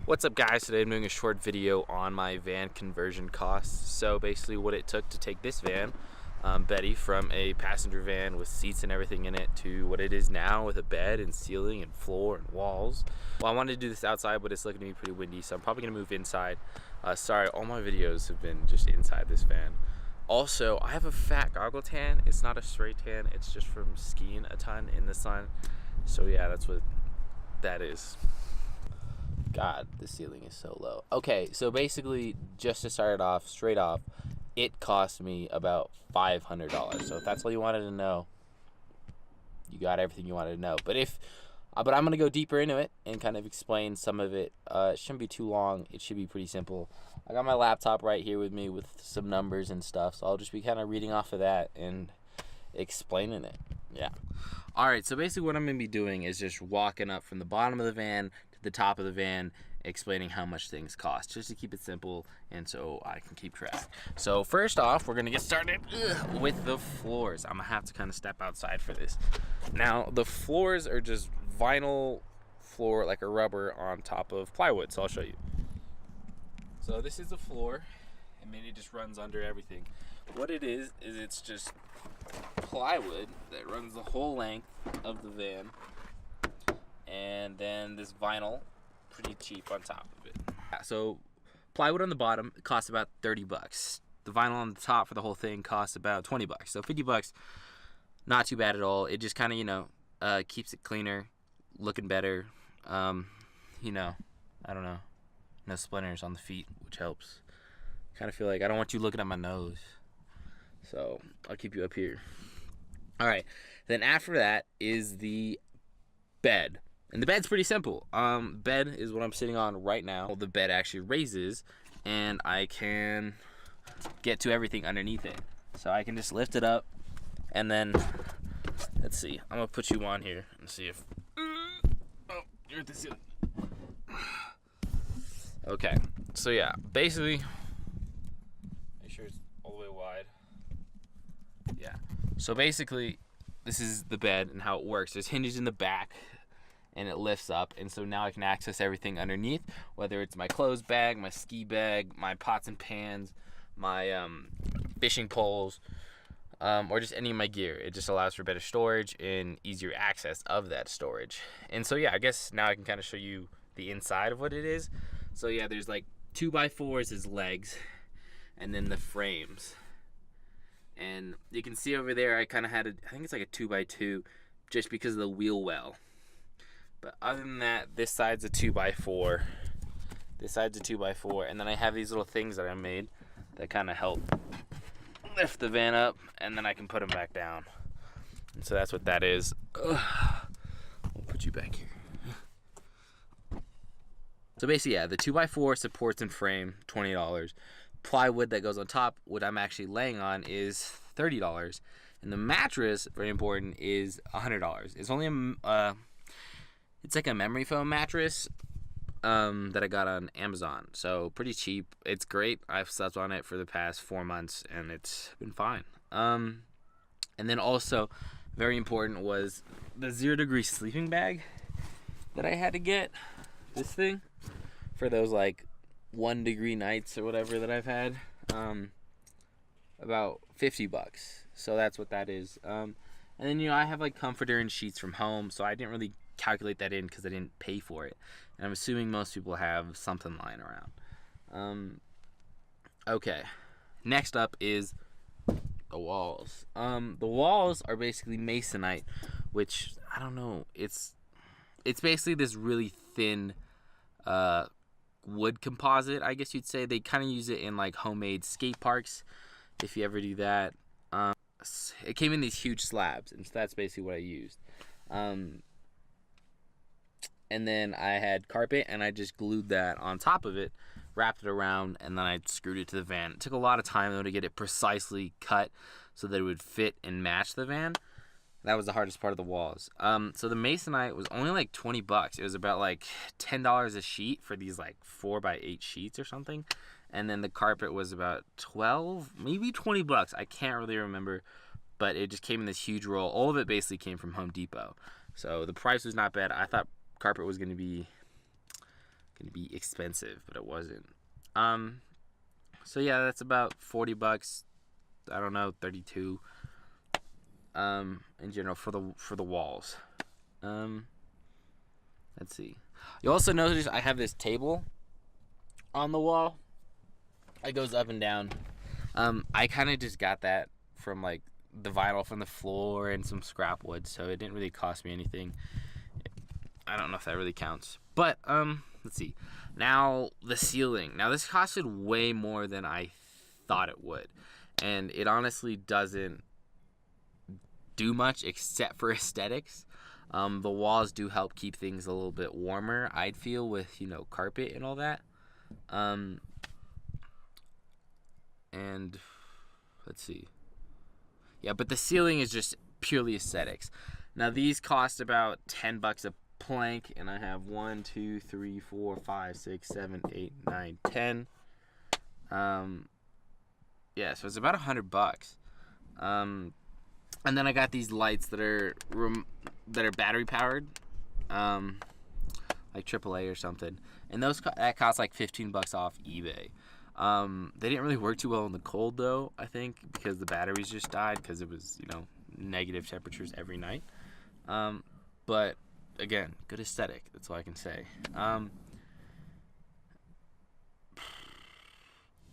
What's up, guys? Today I'm doing a short video on my van conversion costs. So basically what it took to take this van, Betty, from a passenger van with seats and everything in it to what it is now with a bed and ceiling and floor and walls. Well, I wanted to do this outside, but it's looking to be pretty windy, so I'm probably gonna move inside. Sorry, all my videos have been just inside this van. Also, I have a fat goggle tan. It's not a straight tan, it's just from skiing a ton in the sun. So yeah, that's what that is. God, the ceiling is so low. Okay, so basically, just to start it off, straight off, it cost me about $500. So if that's all you wanted to know, you got everything you wanted to know. But I'm gonna go deeper into it and kind of explain some of it. It shouldn't be too long. It should be pretty simple. I got my laptop right here with me with some numbers and stuff, so I'll just be kind of reading off of that and explaining it. Yeah. All right, so basically what I'm gonna be doing is just walking up from the bottom of the van to the top of the van, explaining how much things cost, just to keep it simple and so I can keep track. So first off, we're gonna get started with the floors. I'm gonna have to kind of step outside for this. Now, the floors are just vinyl floor, like a rubber on top of plywood, so I'll show you. So this is the floor. I mean, it just runs under everything. What it is it's just plywood that runs the whole length of the van, and then this vinyl, pretty cheap on top of it. So plywood on the bottom costs about 30 bucks. The vinyl on the top for the whole thing costs about 20 bucks. So 50 bucks, not too bad at all. It just kind of, keeps it cleaner, looking better. I don't know, no splinters on the feet, which helps. Kind of feel like I don't want you looking at my nose, so I'll keep you up here. All right, then after that is the bed, and the bed's pretty simple. Bed is what I'm sitting on right now. The bed actually raises, and I can get to everything underneath it. So I can just lift it up, and then let's see. I'm gonna put you on here and see if. Oh, you're at the ceiling. Okay, so yeah, basically. Make sure it's all the way wide. Yeah. So basically, this is the bed and how it works. There's hinges in the back, and it lifts up, and so now I can access everything underneath, whether it's my clothes bag, my ski bag, my pots and pans, my fishing poles, or just any of my gear. It just allows for better storage and easier access of that storage. And so yeah, I guess now I can kind of show you the inside of what it is. So yeah, there's like 2x4s as legs, and then the frames. And you can see over there, I kind of had I think it's like a 2x2, just because of the wheel well. But other than that, this side's a 2x4. This side's a 2x4, and then I have these little things that I made that kind of help lift the van up, and then I can put them back down. And so that's what that is. We'll put you back here. So basically, yeah, the 2x4 supports and frame, $20. Plywood that goes on top, what I'm actually laying on, is $30. And the mattress, very important, is $100. It's only it's like a memory foam mattress that I got on Amazon. So pretty cheap. It's great. I've slept on it for the past 4 months, and it's been fine. And then also, very important was the 0 degree sleeping bag that I had to get. This thing for those like 1 degree nights or whatever that I've had, about 50 bucks. So that's what that is. And then, I have like comforter and sheets from home, so I didn't really calculate that in because I didn't pay for it. And I'm assuming most people have something lying around. Okay, next up is the walls. The walls are basically masonite, which, I don't know, it's basically this really thin wood composite, I guess you'd say. They kind of use it in like homemade skate parks, if you ever do that. It came in these huge slabs, and so that's basically what I used. And then I had carpet, and I just glued that on top of it, wrapped it around, and then I screwed it to the van. It took a lot of time though to get it precisely cut so that it would fit and match the van. That was the hardest part of the walls. So the masonite was only like 20 bucks. It was about like $10 a sheet for these like 4x8 sheets or something. And then the carpet was about 12, maybe 20 bucks. I can't really remember, but it just came in this huge roll. All of it basically came from Home Depot. So the price was not bad. I thought carpet was going to be gonna be expensive, but it wasn't. So yeah, that's about $40. I don't know, 32. In general for the walls. Let's see. You also notice I have this table on the wall. It goes up and down. I kind of just got that from like the vinyl from the floor and some scrap wood, so it didn't really cost me anything. I don't know if that really counts. But let's see. Now the ceiling. Now this costed way more than I thought it would, and it honestly doesn't do much except for aesthetics. The walls do help keep things a little bit warmer, I'd feel, with, you know, carpet and all that. And let's see. Yeah, but the ceiling is just purely aesthetics. Now these cost about $10 a plank, and I have 1, 2, 3, 4, 5, 6, 7, 8, 9, 10. Yeah, so it's about $100. And then I got these lights that are battery powered, like AAA or something, and that cost like $15 off eBay. They didn't really work too well in the cold though, I think, because the batteries just died because it was, you know, negative temperatures every night. But again, good aesthetic. That's all I can say.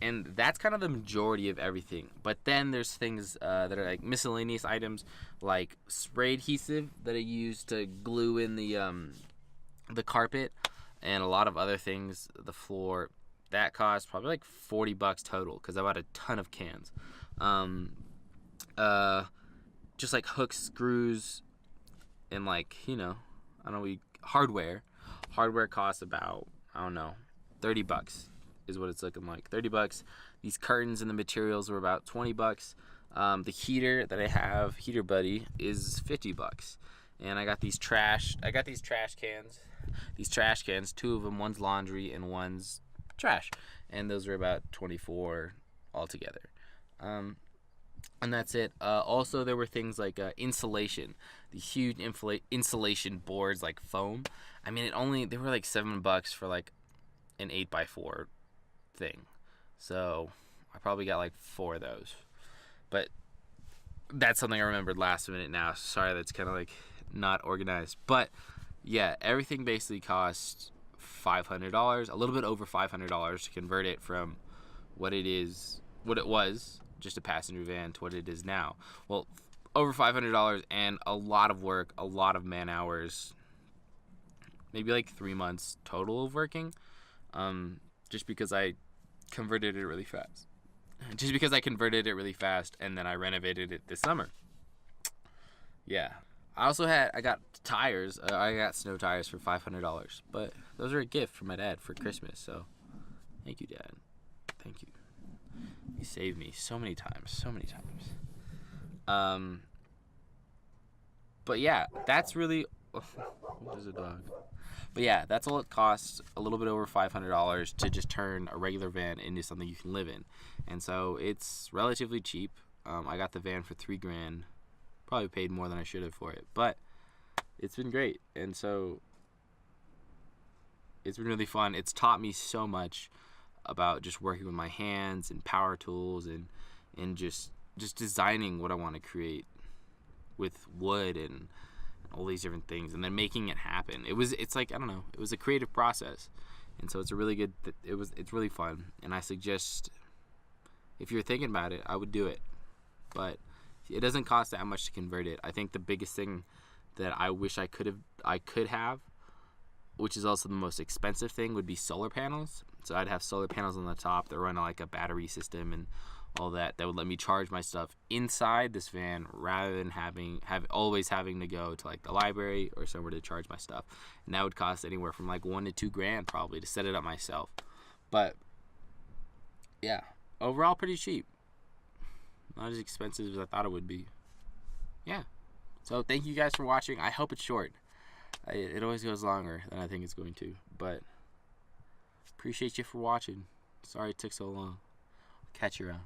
And that's kind of the majority of everything. But then there's things that are like miscellaneous items, like spray adhesive that I use to glue in the carpet, and a lot of other things, the floor. That cost probably like $40 total because I bought a ton of cans. Just like hooks, screws, and like, you know, I don't know, hardware. Hardware costs about, I don't know, $30 is what it's looking like. $30. These curtains and the materials were about $20. The heater that I have, Heater Buddy, is $50. And I got these trash cans. These trash cans, 2 of them, one's laundry and one's trash. And those are about $24 altogether. And that's it. Also, there were things like insulation. The huge insulation boards, like foam. I mean, they were like $7 for like an 8x4 thing. So I probably got like 4 of those. But that's something I remembered last minute now. Sorry, that's kind of like not organized. But yeah, everything basically cost $500, a little bit over $500 to convert it from what it was, just a passenger van, to what it is now. Well, over $500 and a lot of work, a lot of man hours, maybe like 3 months total of working, just because I converted it really fast. And then I renovated it this summer. Yeah. I got tires. I got snow tires for $500, but those are a gift from my dad for Christmas. So, thank you, Dad. Thank you. You saved me so many times. But yeah, that's really. There's a dog. But yeah, that's all it costs. A little bit over $500 to just turn a regular van into something you can live in, and so it's relatively cheap. I got the van for $3,000. Probably paid more than I should have for it, but it's been great, and so it's been really fun. It's taught me so much about just working with my hands and power tools and just designing what I want to create with wood and all these different things, and then making it happen. It's like, I don't know, it was a creative process, and so it's really fun, and I suggest, if you're thinking about it, I would do it. But it doesn't cost that much to convert it. I think the biggest thing that I wish I could have, which is also the most expensive thing, would be solar panels. So I'd have solar panels on the top that run like a battery system and all that would let me charge my stuff inside this van rather than always having to go to like the library or somewhere to charge my stuff. And that would cost anywhere from like $1,000 to $2,000 probably to set it up myself. But yeah, overall pretty cheap. Not as expensive as I thought it would be. Yeah. So thank you guys for watching. I hope it's short. It always goes longer than I think it's going to. But appreciate you for watching. Sorry it took so long. Catch you around.